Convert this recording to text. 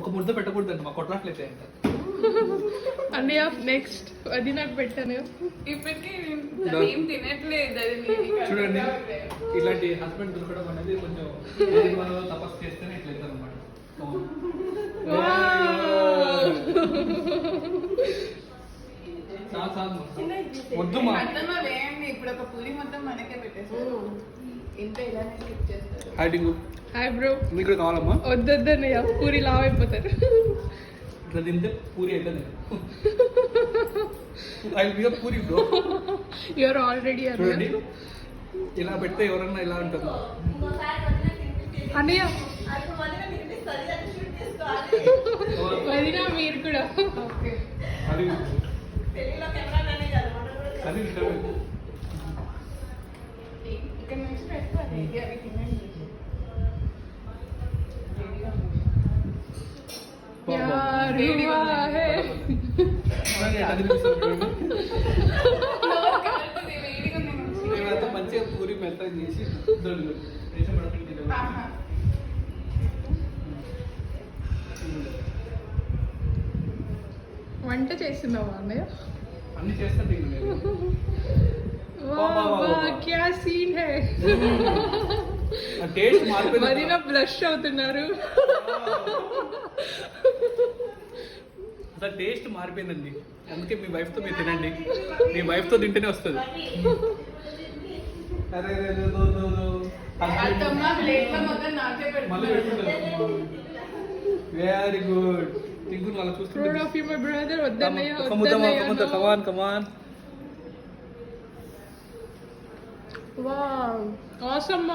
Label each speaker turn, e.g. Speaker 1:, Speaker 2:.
Speaker 1: ఒక ముద్ద పెట్టకూడదు అంట మా కొట్లాట్లయితే అంట.
Speaker 2: అన్నయ్య నెక్స్ట్ అది నాకు పెట్టాను.
Speaker 3: ఇప్పటికీ ఏం తినట్లేదు అది.
Speaker 1: చూడండి ఇలాంటి హస్బెండ్ దొరకడం అనేది కొంచెం మనలో తపస్సు చేస్తేనే ఇట్లా అవుతారు అనమాట. వద్దు మా
Speaker 3: వేయండి. ఇప్పుడు ఒక పూరి మొత్తం మనకే పెట్టేస్తారు. ఇంత ఇలానే స్కిప్ చేస్తారు.
Speaker 2: హాయ్ బ్రో,
Speaker 1: మీకు కావాలమ్మా?
Speaker 2: వద్దన్నయ్య, పూరి లావ్ అయిపోతారు.
Speaker 1: ఇట్లా తింటే పూరి అవుతుంది. పూరి బ్రో,
Speaker 2: యూఆర్ ఆల్రెడీ
Speaker 1: చూడండి ఇలా పెడితే ఎవరన్నా ఇలా ఉంటారు.
Speaker 2: అన్నయ్య వదినా మీరు కూడా
Speaker 1: అది అది
Speaker 3: ఇక్కడ నుంచి పెట్టుకోవాలి. అవి తినండి.
Speaker 2: प्यार हुआ है.
Speaker 1: మంచిగా పూరి మెత్తగా చేసి
Speaker 2: వంట చేస్తున్నావా అన్నయ్య?
Speaker 1: అన్ని చేస్తా.
Speaker 2: క్యా సీన్ హై.
Speaker 1: టేస్ట్ మారిపోయింది.
Speaker 2: వదిన బ్లష్ అవుతున్నారు.
Speaker 1: అసలు టేస్ట్ మారిపోయిందండి. అందుకే మీ వైఫ్ తో మీరు తినండి. మీ వైఫ్ తో తింటేనే వస్తుంది. Very good. తింగురు వాళ్ళ
Speaker 2: Proud of you, my brother. వద్దన్నయ్య,
Speaker 1: కమాన్ కమాన్.
Speaker 2: Wow, awesome.